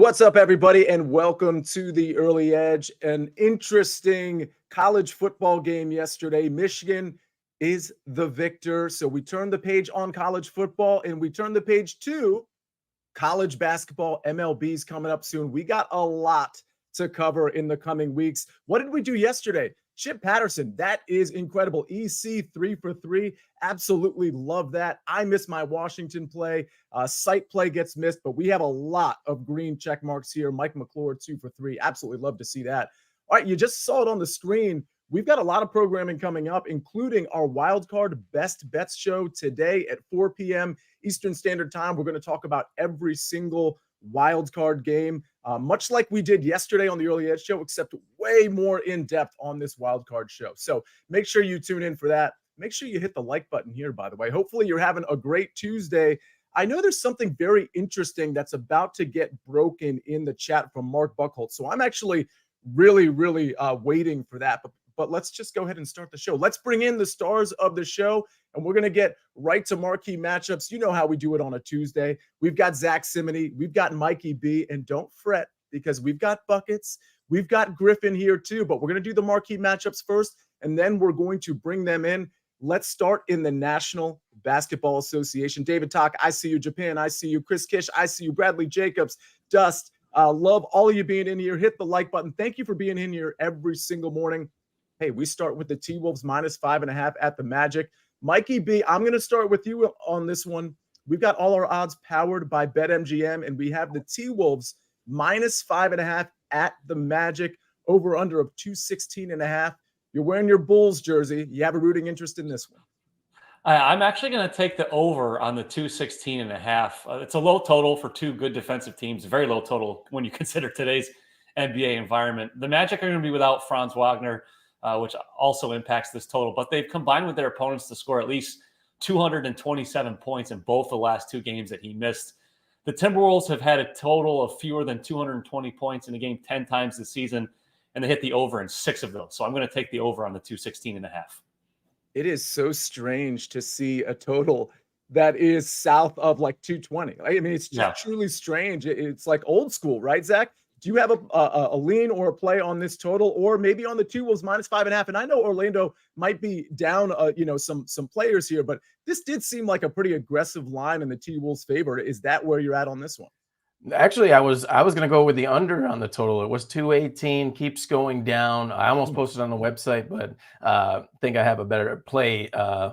What's up, everybody, and welcome to the Early Edge. An interesting college football game yesterday. Michigan is the victor. So we turn the page on college football, and we turn the page to college basketball. MLB's coming up soon. We got a lot to cover in the coming weeks. What did we do yesterday? Chip Patterson, that is incredible. EC 3 for 3. Absolutely love that. I miss my Washington play. Site play gets missed, but we have a lot of green check marks here. Mike McClure, 2 for 3. Absolutely love to see that. All right, you just saw it on the screen. We've got a lot of programming coming up, including our wildcard best bets show today at 4 p.m. Eastern Standard Time. We're going to talk about every single wildcard game, much like we did yesterday on the Early Edge show, except way more in depth on this wildcard show. So make sure you tune in for that. Make sure you hit the like button here, by the way. Hopefully you're having a great Tuesday. I know there's something very interesting that's about to get broken in the chat from Mark Buckholtz. So I'm actually really waiting for that. But let's just go ahead and start the show. Let's bring in the stars of the show, and we're going to get right to marquee matchups. You know how we do it on a Tuesday. We've got Zack Cimini. We've got Mikey B. And don't fret, because we've got buckets. We've got Griffin here too. But we're going to do the marquee matchups first, and then we're going to bring them in. Let's start in the National Basketball Association. David Talk, I see you. Japan, I see you. Chris Kish, I see you. Bradley Jacobs, Dust, love all of you being in here. Hit the like button. Thank you for being in here every single morning. Hey, we start with the T-Wolves -5.5 at the Magic. Mikey B, I'm going to start with you on this one. We've got all our odds powered by BetMGM, and we have the T-Wolves -5.5 at the Magic, over under of 216.5. You're wearing your Bulls jersey. You have a rooting interest in this one. I'm actually going to take the over on the 216.5. It's a low total for two good defensive teams, very low total when you consider today's NBA environment. The Magic are going to be without Franz Wagner, which also impacts this total. But they've combined with their opponents to score at least 227 points in both the last two games that he missed. The Timberwolves have had a total of fewer than 220 points in a game 10 times this season, and they hit the over in 6 of those. So I'm going to take the over on the 216.5. It is so strange to see a total that is south of like 220. I mean, it's just truly strange. It's like old school, right, Zach? Do you have a lean or a play on this total, or maybe on the T-Wolves -5.5? And I know Orlando might be down, some players here, but this did seem like a pretty aggressive line in the T-Wolves' favor. Is that where you're at on this one? Actually, I was going to go with the under on the total. It was 218, keeps going down. I almost posted on the website, but think I have a better play,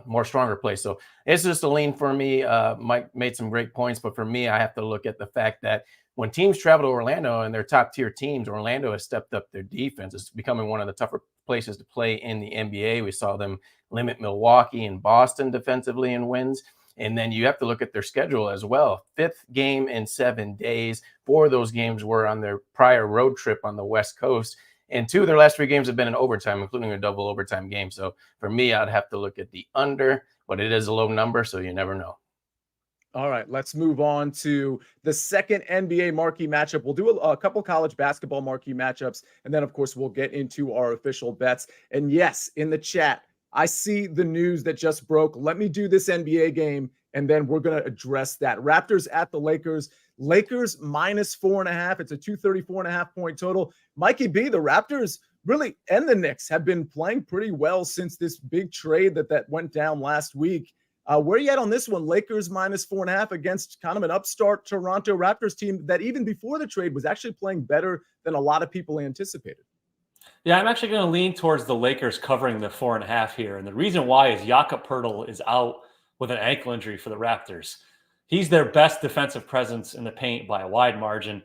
more stronger play. So it's just a lean for me. Mike made some great points, but for me, I have to look at the fact that when teams travel to Orlando and they're top tier teams, Orlando has stepped up their defense. It's becoming one of the tougher places to play in the NBA. We saw them limit Milwaukee and Boston defensively in wins. And then you have to look at their schedule as well. 5th game in 7 days. 4 of those games were on their prior road trip on the West Coast. And 2 of their last 3 games have been in overtime, including a double overtime game. So for me, I'd have to look at the under, but it is a low number, so you never know. All right, let's move on to the second NBA marquee matchup. We'll do a couple college basketball marquee matchups, and then, of course, we'll get into our official bets. And yes, in the chat, I see the news that just broke. Let me do this NBA game, and then we're going to address that. Raptors at the Lakers. Lakers -4.5. It's a 234.5 point total. Mikey B, the Raptors really, and the Knicks have been playing pretty well since this big trade that went down last week. Where are you at on this one? Lakers -4.5 against kind of an upstart Toronto Raptors team that even before the trade was actually playing better than a lot of people anticipated. Yeah, I'm actually going to lean towards the Lakers covering the 4.5 here. And the reason why is Jakob Poeltl is out with an ankle injury for the Raptors. He's their best defensive presence in the paint by a wide margin.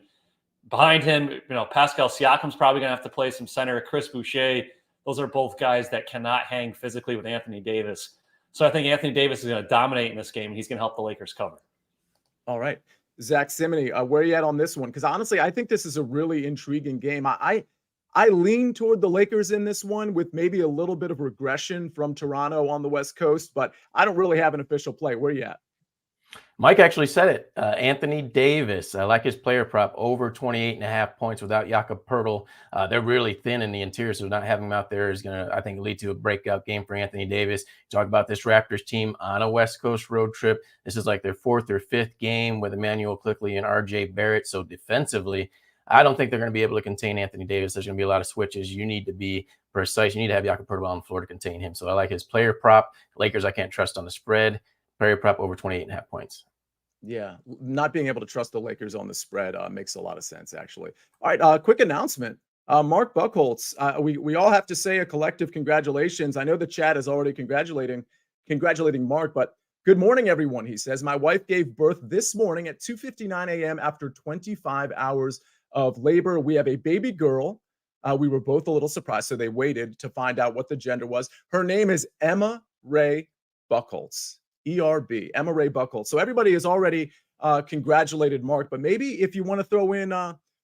Behind him, Pascal Siakam's probably going to have to play some center. Chris Boucher, those are both guys that cannot hang physically with Anthony Davis. So I think Anthony Davis is going to dominate in this game, and he's going to help the Lakers cover. All right. Zack Cimini, where are you at on this one? Because honestly, I think this is a really intriguing game. I lean toward the Lakers in this one with maybe a little bit of regression from Toronto on the West Coast, but I don't really have an official play. Where are you at? Mike actually said it. Anthony Davis, I like his player prop over 28.5 points without Jakob Poeltl. They're really thin in the interior, so not having him out there is going to, I think, lead to a breakout game for Anthony Davis. Talk about this Raptors team on a West Coast road trip. This is like their 4th or 5th game with Emmanuel Quickley and RJ Barrett. So defensively, I don't think they're going to be able to contain Anthony Davis. There's going to be a lot of switches. You need to be precise. You need to have Jakob Poeltl on the floor to contain him. So I like his player prop. Lakers, I can't trust on the spread. Player prop over 28.5 points. Yeah, not being able to trust the Lakers on the spread makes a lot of sense, actually. All right, quick announcement. Mark Buchholz, we all have to say a collective congratulations. I know the chat is already congratulating Mark, but good morning, everyone. He says, my wife gave birth this morning at 2:59 a.m. after 25 hours of labor. We have a baby girl. We were both a little surprised, so they waited to find out what the gender was. Her name is Emma Ray Buchholz. ERB, Emma Ray Buchholz. So everybody has already congratulated Mark, but maybe if you want to throw in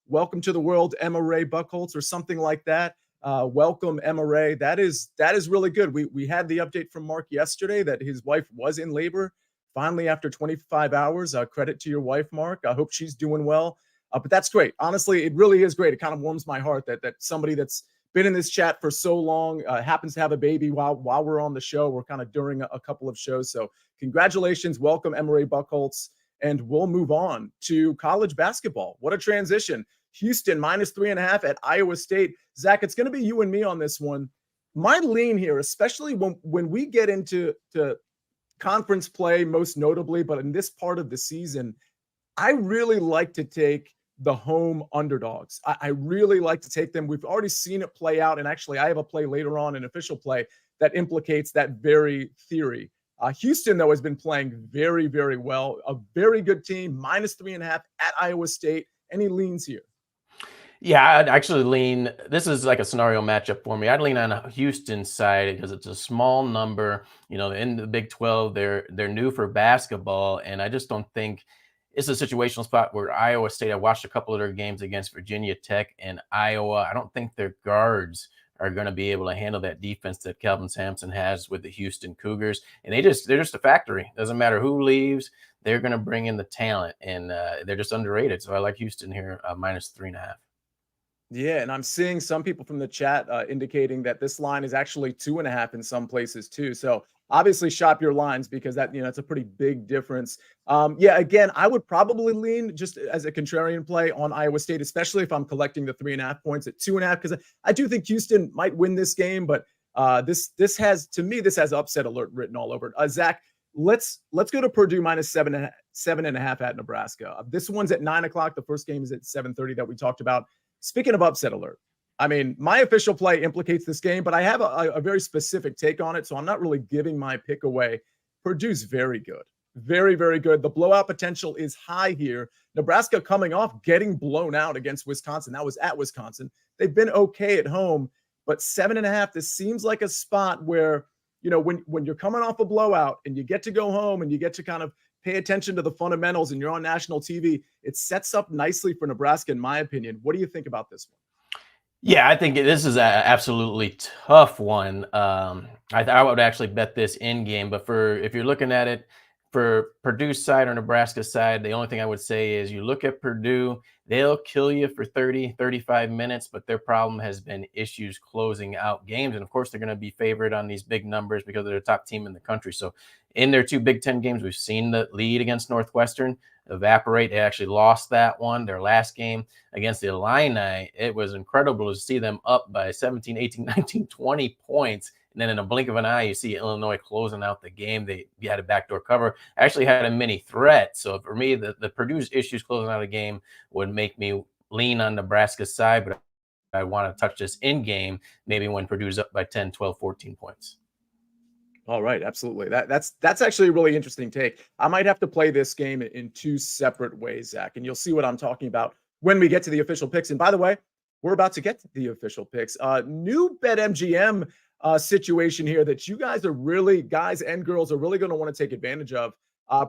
welcome to the world, Emma Ray Buchholz, or something like that. Welcome, Emma Ray. That is really good. We had the update from Mark yesterday that his wife was in labor finally after 25 hours. Credit to your wife, Mark. I hope she's doing well. But that's great. Honestly, it really is great. It kind of warms my heart that somebody that's been in this chat for so long, happens to have a baby while we're on the show. We're kind of during a couple of shows. So congratulations. Welcome, Emma Ray Buchholz. And we'll move on to college basketball. What a transition. Houston -3.5 at Iowa State. Zach, it's going to be you and me on this one. My lean here, especially when we get into conference play, most notably, but in this part of the season, I really like to take the home underdogs. I really like to take them. We've already seen it play out. And actually, I have a play later on, an official play that implicates that very theory. Houston, though, has been playing very, very well. A very good team, -3.5 at Iowa State. Any leans here? Yeah, I'd actually lean. This is like a scenario matchup for me. I'd lean on Houston's side because it's a small number. You know, in the Big 12, they're new for basketball, and I just don't think it's a situational spot where Iowa State. I watched a couple of their games against Virginia Tech and Iowa. I don't think their guards are going to be able to handle that defense that Kelvin Sampson has with the Houston Cougars, and they're just a factory. Doesn't matter who leaves, they're going to bring in the talent, and they're just underrated. So I like Houston here, -3.5. Yeah, and I'm seeing some people from the chat indicating that this line is actually 2.5 in some places too. So obviously shop your lines because that's a pretty big difference. Yeah, again, I would probably lean just as a contrarian play on Iowa State, especially if I'm collecting the 3.5 points at 2.5, because I do think Houston might win this game, but this has upset alert written all over it. Zach, let's go to Purdue -7.5 at Nebraska. This one's at 9 o'clock. The first game is at 7:30 that we talked about. Speaking of upset alert, I mean, my official play implicates this game, but I have a very specific take on it, so I'm not really giving my pick away. Purdue's very good. Very, very good. The blowout potential is high here. Nebraska coming off getting blown out against Wisconsin. That was at Wisconsin. They've been okay at home, but 7.5, this seems like a spot where, when you're coming off a blowout and you get to go home and you get to kind of pay attention to the fundamentals and you're on national TV, it sets up nicely for Nebraska, in my opinion. What do you think about this one? Yeah, I think this is an absolutely tough one. I would actually bet this in game, but if you're looking at it for Purdue's side or Nebraska's side, the only thing I would say is you look at Purdue, they'll kill you for 30, 35 minutes, but their problem has been issues closing out games. And of course, they're going to be favored on these big numbers because they're the top team in the country. So in their 2 Big Ten games, we've seen the lead against Northwestern evaporate. They actually lost that one. Their last game against the Illini, it was incredible to see them up by 17, 18, 19, 20 points. And then in a blink of an eye, you see Illinois closing out the game. They had a backdoor cover, actually had a mini threat. So for me, the Purdue's issues closing out a game would make me lean on Nebraska's side, but I want to touch this in game, maybe when Purdue's up by 10, 12, 14 points. All right, absolutely. That's actually a really interesting take. I might have to play this game in 2 separate ways, Zach, and you'll see what I'm talking about when we get to the official picks. And by the way, we're about to get to the official picks. New BetMGM situation here that you guys and girls are really going to want to take advantage of.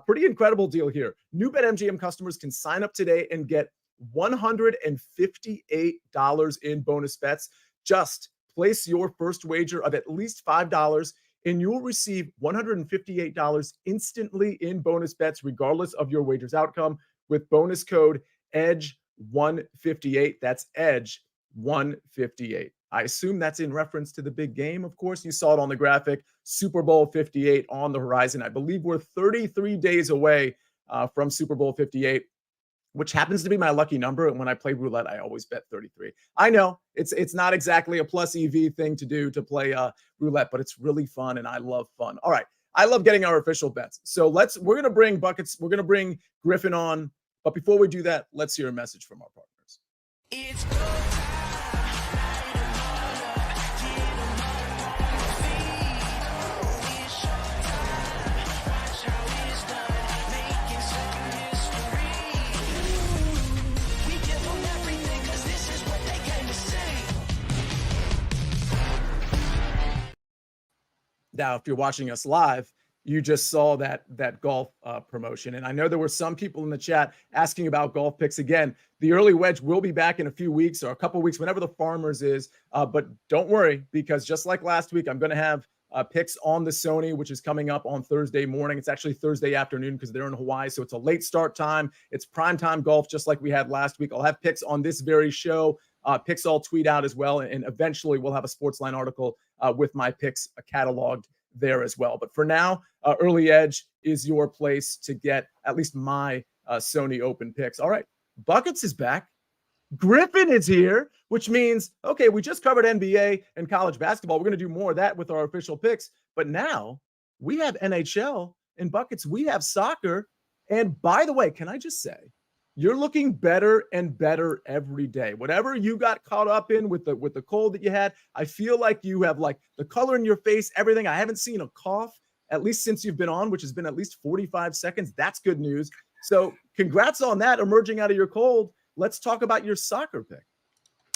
Pretty incredible deal here. New BetMGM customers can sign up today and get $158 in bonus bets. Just place your first wager of at least $5 and you'll receive $158 instantly in bonus bets, regardless of your wager's outcome, with bonus code EDGE158. That's EDGE158. I assume that's in reference to the big game, of course. You saw it on the graphic, Super Bowl 58 on the horizon. I believe we're 33 days away from Super Bowl 58, which happens to be my lucky number. And when I play roulette, I always bet 33. I know it's not exactly a plus EV thing to do to play roulette, but it's really fun, and I love fun. All right. I love getting our official bets. So we're going to bring Buckets. We're going to bring Griffin on. But before we do that, let's hear a message from our partners. It's Now, if you're watching us live, you just saw that golf promotion. And I know there were some people in the chat asking about golf picks. Again, the early wedge will be back in a few weeks or a couple weeks, whenever the Farmers is. But don't worry, because just like last week, I'm going to have picks on the Sony, which is coming up on Thursday morning. It's actually Thursday afternoon because they're in Hawaii. So it's a late start time. It's primetime golf, just like we had last week. I'll have picks on this very show. Picks I'll tweet out as well. And eventually we'll have a SportsLine article with my picks cataloged there as well. But for now, Early Edge is your place to get at least my Sony Open picks. All right, Buckets is back. Griffin is here, which means, okay, we just covered NBA and college basketball. We're going to do more of that with our official picks. But now we have NHL and Buckets. We have soccer. And by the way, can I just say, you're looking better and better every day. Whatever you got caught up in with the cold that you had, I feel like you have like the color in your face, everything. I haven't seen a cough, at least since you've been on, which has been at least 45 seconds. That's good news. So congrats on that, emerging out of your cold. Let's talk about your soccer pick.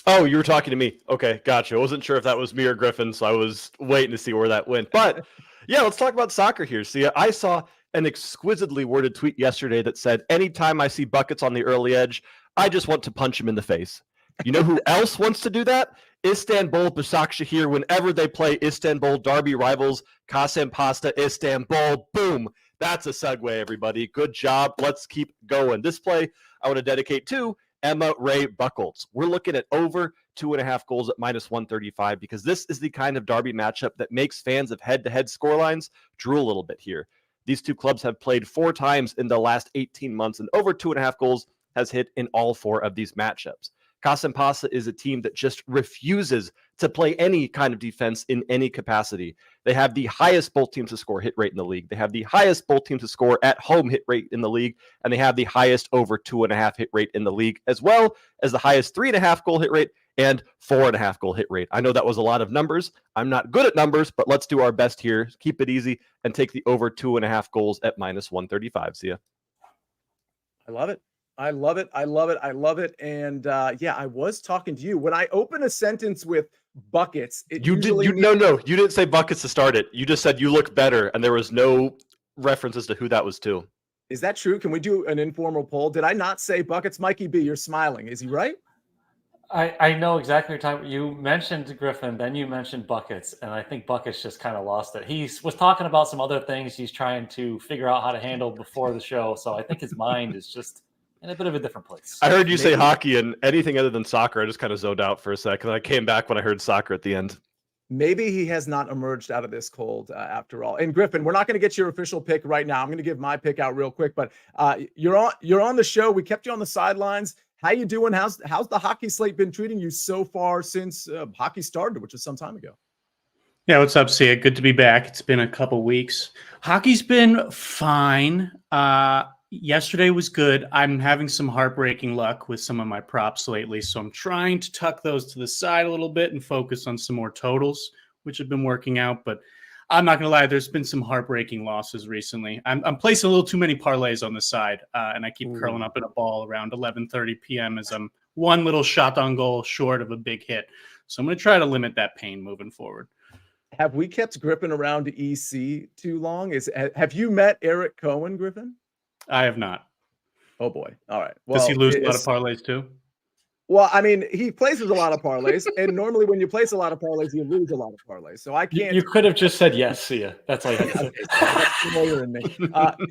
Oh, you were talking to me. Okay, gotcha. I wasn't sure if that was me or Griffin, so I was waiting to see where that went. But yeah, let's talk about soccer here. See, I saw an exquisitely worded tweet yesterday that said, anytime I see Buckets on the early edge, I just want to punch him in the face. You know who else wants to do that? Istanbul Başakşehir. Whenever they play Istanbul derby rivals, Kasımpaşa, Istanbul, boom. That's a segue, everybody. Good job. Let's keep going. This play I want to dedicate to Emma Ray Buckles. We're looking at over 2.5 goals at -135 because this is the kind of derby matchup that makes fans of head-to-head scorelines drool a little bit here. These two clubs have played 4 times in the last 18 months, and over 2.5 goals has hit in all 4 of these matchups. Kasımpaşa is a team that just refuses to play any kind of defense in any capacity. They have the highest both teams to score hit rate in the league. They have the highest both teams to score at home hit rate in the league, and they have the highest over 2.5 hit rate in the league, as well as the highest 3.5 goal hit rate and 4.5 goal hit rate. I know that was a lot of numbers. I'm not good at numbers, but let's do our best here. Keep it easy and take the over 2.5 goals at -135. Sia. I love it. I love it. I love it. I love it. And yeah, I was talking to you. When I open a sentence with Buckets, you didn't say Buckets to start it. You just said you look better, and there was no references to who that was to. Is that true? Can we do an informal poll? Did I not say Buckets? Mikey B, you're smiling. Is he right? I know exactly what you're talking about. You mentioned Griffin, then you mentioned Buckets, and I think Buckets just kind of lost it. He was talking about some other things he's trying to figure out how to handle before the show, so I think his mind is just in a bit of a different place. I heard you say hockey, and anything other than soccer, I just kind of zoned out for a second. I came back when I heard soccer at the end. Maybe he has not emerged out of this cold after all. And Griffin, we're not going to get your official pick right now. I'm going to give my pick out real quick, but you're on the show. We kept you on the sidelines. How you doing? How's the hockey slate been treating you so far since hockey started, which was some time ago? Yeah, what's up, Sia? Good to be back. It's been a couple weeks. Hockey's been fine. Yesterday was good. I'm having some heartbreaking luck with some of my props lately, so I'm trying to tuck those to the side a little bit and focus on some more totals, which have been working out. But I'm not going to lie, there's been some heartbreaking losses recently. I'm placing a little too many parlays on the side, and I keep curling up in a ball around 11:30 p.m. as I'm one little shot on goal short of a big hit. So I'm going to try to limit that pain moving forward. Have we kept Griffin around EC too long? Have you met Eric Cohen, Griffin? I have not. Oh boy. All right. Well, does he lose a lot of parlays too? Well, I mean, he places a lot of parlays, and normally when you place a lot of parlays, you lose a lot of parlays. So I can't. You could have just said yes, Sia. That's all you had to say. Okay, so that's the lawyer in me.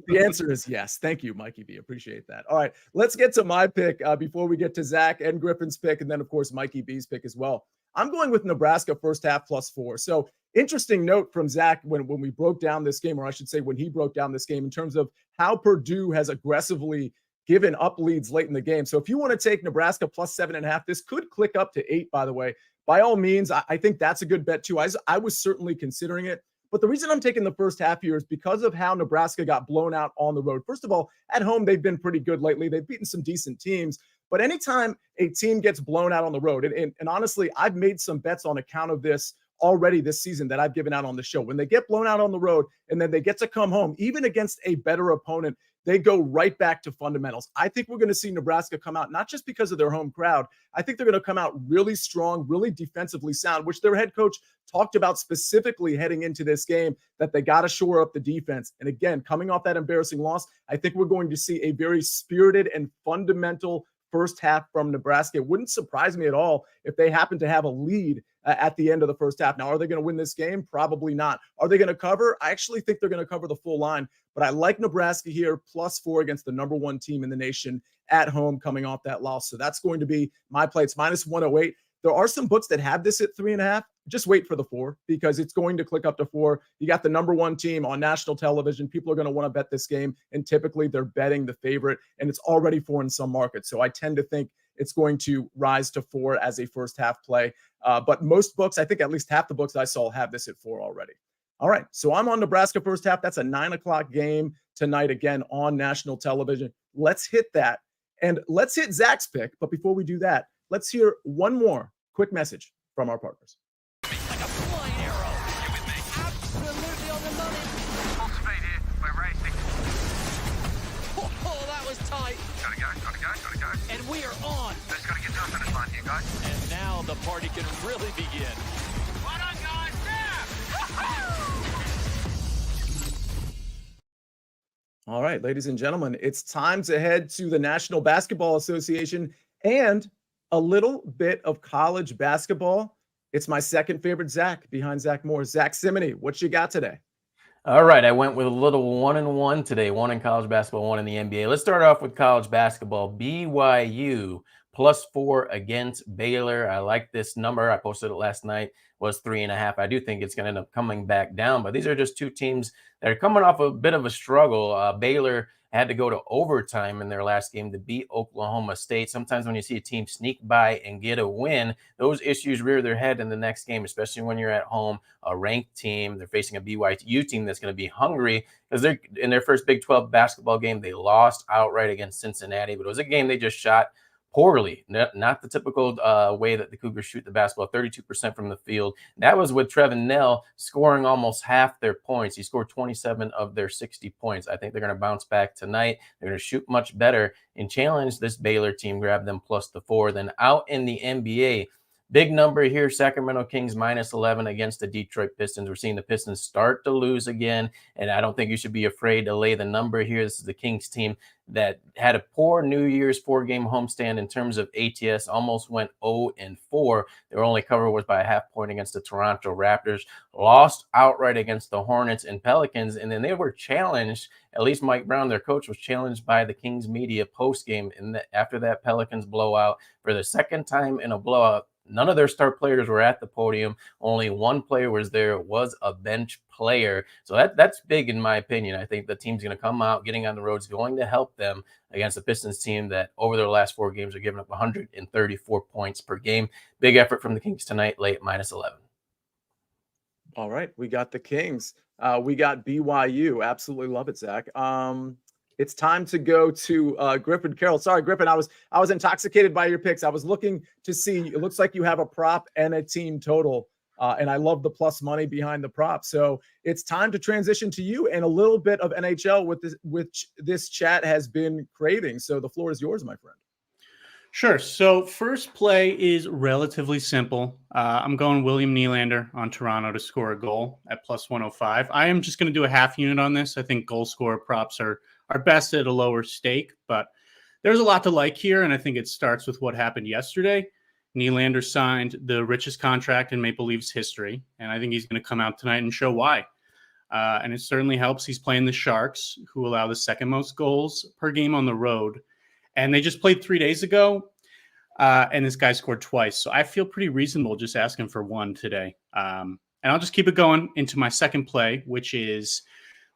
The answer is yes. Thank you, Mikey B. Appreciate that. All right, let's get to my pick before we get to Zach and Griffin's pick, and then of course Mikey B's pick as well. I'm going with Nebraska first half +4. So interesting note from Zach when we broke down this game, or I should say when he broke down this game in terms of how Purdue has aggressively given up leads late in the game. So if you want to take Nebraska +7.5, this could click up to 8, by the way. By all means, I think that's a good bet too. I was certainly considering it. But the reason I'm taking the first half here is because of how Nebraska got blown out on the road. First of all, at home, they've been pretty good lately. They've beaten some decent teams. But anytime a team gets blown out on the road, and honestly, I've made some bets on account of this already this season that I've given out on the show. When they get blown out on the road and then they get to come home, even against a better opponent, they go right back to fundamentals. I think we're going to see Nebraska come out, not just because of their home crowd. I think they're going to come out really strong, really defensively sound, which their head coach talked about specifically heading into this game, that they got to shore up the defense. And again, coming off that embarrassing loss, I think we're going to see a very spirited and fundamental first half from Nebraska. It wouldn't surprise me at all if they happen to have a lead at the end of the first half. Now, are they going to win this game? Probably not. Are they going to cover? I actually think they're going to cover the full line, but I like Nebraska here +4 against the number 1 team in the nation at home coming off that loss. So that's going to be my play. It's -108. There are some books that have this at 3.5. Just wait for the 4 because it's going to click up to 4. You got the number 1 team on national television. People are going to want to bet this game, and typically they're betting the favorite, and it's already 4 in some markets. So I tend to think it's going to rise to 4 as a first half play. But most books, I think at least half the books I saw have this at 4 already. All right, so I'm on Nebraska first half. That's a 9 o'clock game tonight, again, on national television. Let's hit that, and let's hit Zach's pick. But before we do that, let's hear one more quick message from our partners. Like a flying arrow. You with me? Absolutely on the money. Full speed here. We're racing. Oh, that was tight. Gotta go. And we are on. Let's gotta get to the finish line here, guys. And now the party can really begin. Well done, guys. All right, ladies and gentlemen, it's time to head to the National Basketball Association and a little bit of college basketball. It's my second favorite Zach behind Zach Moore. Zack Cimini, what you got today? All right, I went with a little 1-1 today, 1 in college basketball, 1 in the NBA. Let's start off with college basketball. BYU +4 against Baylor. I like this number. I posted it last night, was 3.5. I do think it's going to end up coming back down, but these are just two teams that are coming off a bit of a struggle. Baylor had to go to overtime in their last game to beat Oklahoma State. Sometimes when you see a team sneak by and get a win, those issues rear their head in the next game, especially when you're at home, a ranked team. They're facing a BYU team that's going to be hungry because they're in their first Big 12 basketball game. They lost outright against Cincinnati, but it was a game they just shot poorly, not the typical way that the Cougars shoot the basketball, 32% from the field. That was with Trevin Knell scoring almost half their points. He scored 27 of their 60 points. I think they're going to bounce back tonight. They're going to shoot much better and challenge this Baylor team, grab them +4. Then out in the NBA, big number here, Sacramento Kings -11 against the Detroit Pistons. We're seeing the Pistons start to lose again, and I don't think you should be afraid to lay the number here. This is the Kings team that had a poor New Year's 4-game homestand in terms of ATS, almost went 0-4. Their only cover was by a half point against the Toronto Raptors, lost outright against the Hornets and Pelicans, and then they were challenged, at least Mike Brown, their coach, was challenged by the Kings media post-game after that Pelicans blowout for the second time in a blowout. None of their star players were at the podium. Only one player was there. It was a bench player. So that's big in my opinion. I think the team's going to come out, getting on the road is going to help them against the Pistons team that over their last 4 games are giving up 134 points per game. Big effort from the Kings tonight, late -11. All right, we got the Kings. We got BYU. Absolutely love it, Zach. It's time to go to Griffin Carroll. Sorry, Griffin, I was intoxicated by your picks. I was looking to see. It looks like you have a prop and a team total, and I love the plus money behind the prop. So it's time to transition to you and a little bit of NHL, which this chat has been craving. So the floor is yours, my friend. Sure. So first play is relatively simple. I'm going William Nylander on Toronto to score a goal at +105. I am just going to do a half unit on this. I think goal scorer props are best at a lower stake, but there's a lot to like here, and I think it starts with what happened yesterday. Nylander signed the richest contract in Maple Leafs history, and I think he's going to come out tonight and show why. And it certainly helps. He's playing the Sharks, who allow the second most goals per game on the road. And they just played 3 days ago, and this guy scored twice. So I feel pretty reasonable just asking for one today. And I'll just keep it going into my second play, which is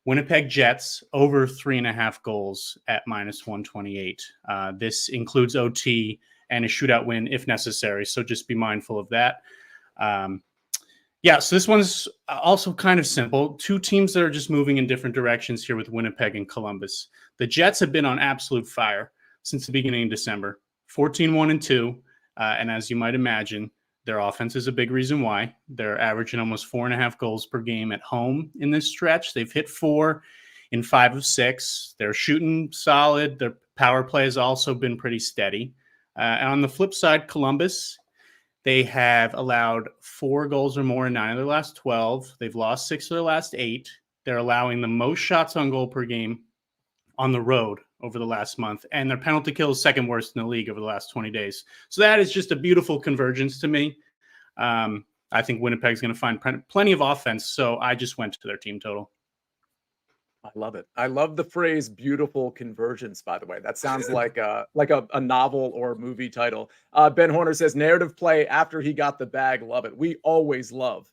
Winnipeg Jets over 3.5 goals at -128. This includes OT and a shootout win if necessary. So just be mindful of that. So this one's also kind of simple. Two teams that are just moving in different directions here with Winnipeg and Columbus. The Jets have been on absolute fire since the beginning of December, 14-1-2. And as you might imagine, their offense is a big reason why. They're averaging almost 4.5 goals per game at home in this stretch. They've hit 4 in 5 of 6. They're shooting solid. Their power play has also been pretty steady. And on the flip side, Columbus, they have allowed 4 goals or more in 9 of their last 12. They've lost 6 of their last 8. They're allowing the most shots on goal per game on the road over the last month. And their penalty kill is second worst in the league over the last 20 days. So that is just a beautiful convergence to me. I think Winnipeg's going to find plenty of offense. So I just went to their team total. I love it. I love the phrase "beautiful convergence." By the way, that sounds like a novel or movie title. Ben Horner says narrative play after he got the bag. Love it. We always love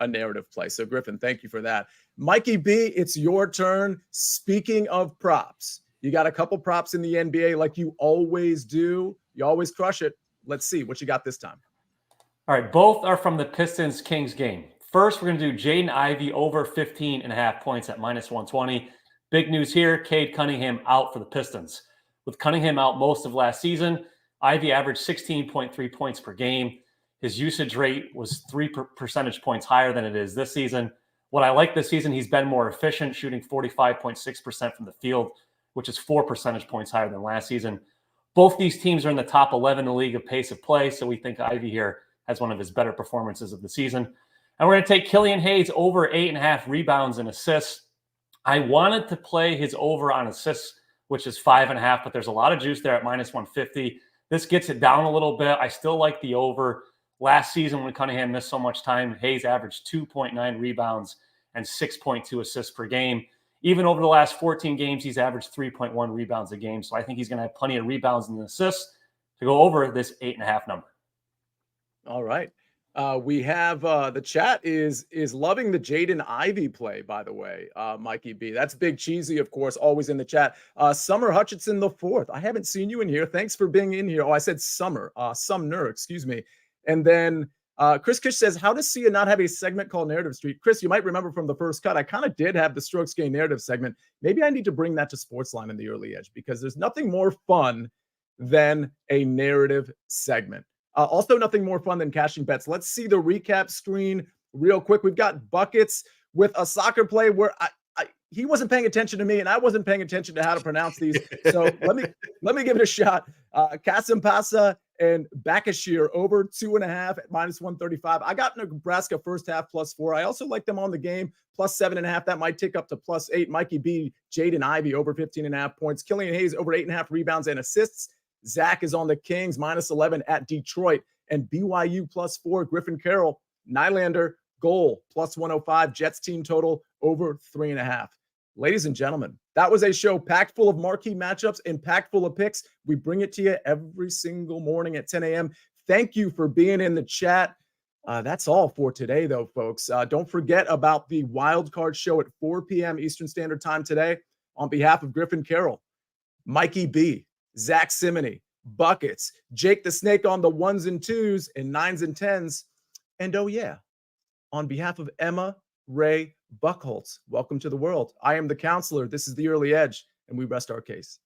a narrative play. So Griffin, thank you for that. Mikey B, it's your turn. Speaking of props, you got a couple props in the NBA like you always do. You always crush it. Let's see what you got this time. All right, both are from the Pistons-Kings game. First, we're going to do Jaden Ivey over 15.5 points at -120. Big news here, Cade Cunningham out for the Pistons. With Cunningham out most of last season, Ivey averaged 16.3 points per game. His usage rate was 3 percentage points higher than it is this season. What I like this season, he's been more efficient, shooting 45.6% from the field, which is 4 percentage points higher than last season. Both these teams are in the top 11 in the league of pace of play, so we think Ivey here has one of his better performances of the season. And we're going to take Killian Hayes over 8.5 rebounds and assists. I wanted to play his over on assists, which is 5.5, but there's a lot of juice there at -150. This gets it down a little bit. I still like the over. Last season, when Cunningham missed so much time, Hayes averaged 2.9 rebounds and 6.2 assists per game. Even over the last 14 games, he's averaged 3.1 rebounds a game. So I think he's going to have plenty of rebounds and assists to go over this 8.5 number. All right. We have the chat is loving the Jaden Ivey play, by the way, Mikey B. That's Big Cheesy, of course, always in the chat. Summer Hutchinson the fourth. I haven't seen you in here. Thanks for being in here. Oh, I said Summer. Sumner, excuse me. And then Chris Kish says, how does Sia not have a segment called Narrative Street? Chris, you might remember from the first cut, I kind of did have the Strokes Gain narrative segment. Maybe I need to bring that to SportsLine in the early edge because there's nothing more fun than a narrative segment. Also, nothing more fun than cashing bets. Let's see the recap screen real quick. We've got buckets with a soccer play where he wasn't paying attention to me, and I wasn't paying attention to how to pronounce these. So let me give it a shot. Kasimpasa and Bakashir over 2.5 at -135. I got Nebraska first half +4. I also like them on the game +7.5. That might tick up to +8. Mikey B, Jaden Ivey over 15.5 points. Killian Hayes over 8.5 rebounds and assists. Zach is on the Kings -11 at Detroit, and BYU +4. Griffin Carroll, Nylander goal +105. Jets team total over 3.5. Ladies and gentlemen, that was a show packed full of marquee matchups and packed full of picks. We bring it to you every single morning at 10 a.m. Thank you for being in the chat. That's all for today, though, folks. Don't forget about the Wild Card show at 4 p.m. Eastern Standard Time today. On behalf of Griffin Carroll, Mikey B, Zack Cimini, Buckets, Jake the Snake on the 1s and 2s and 9s and 10s. And oh yeah, on behalf of Emma Ray Buckholtz, welcome to the world. I am the counselor. This is the Early Edge, and we rest our case.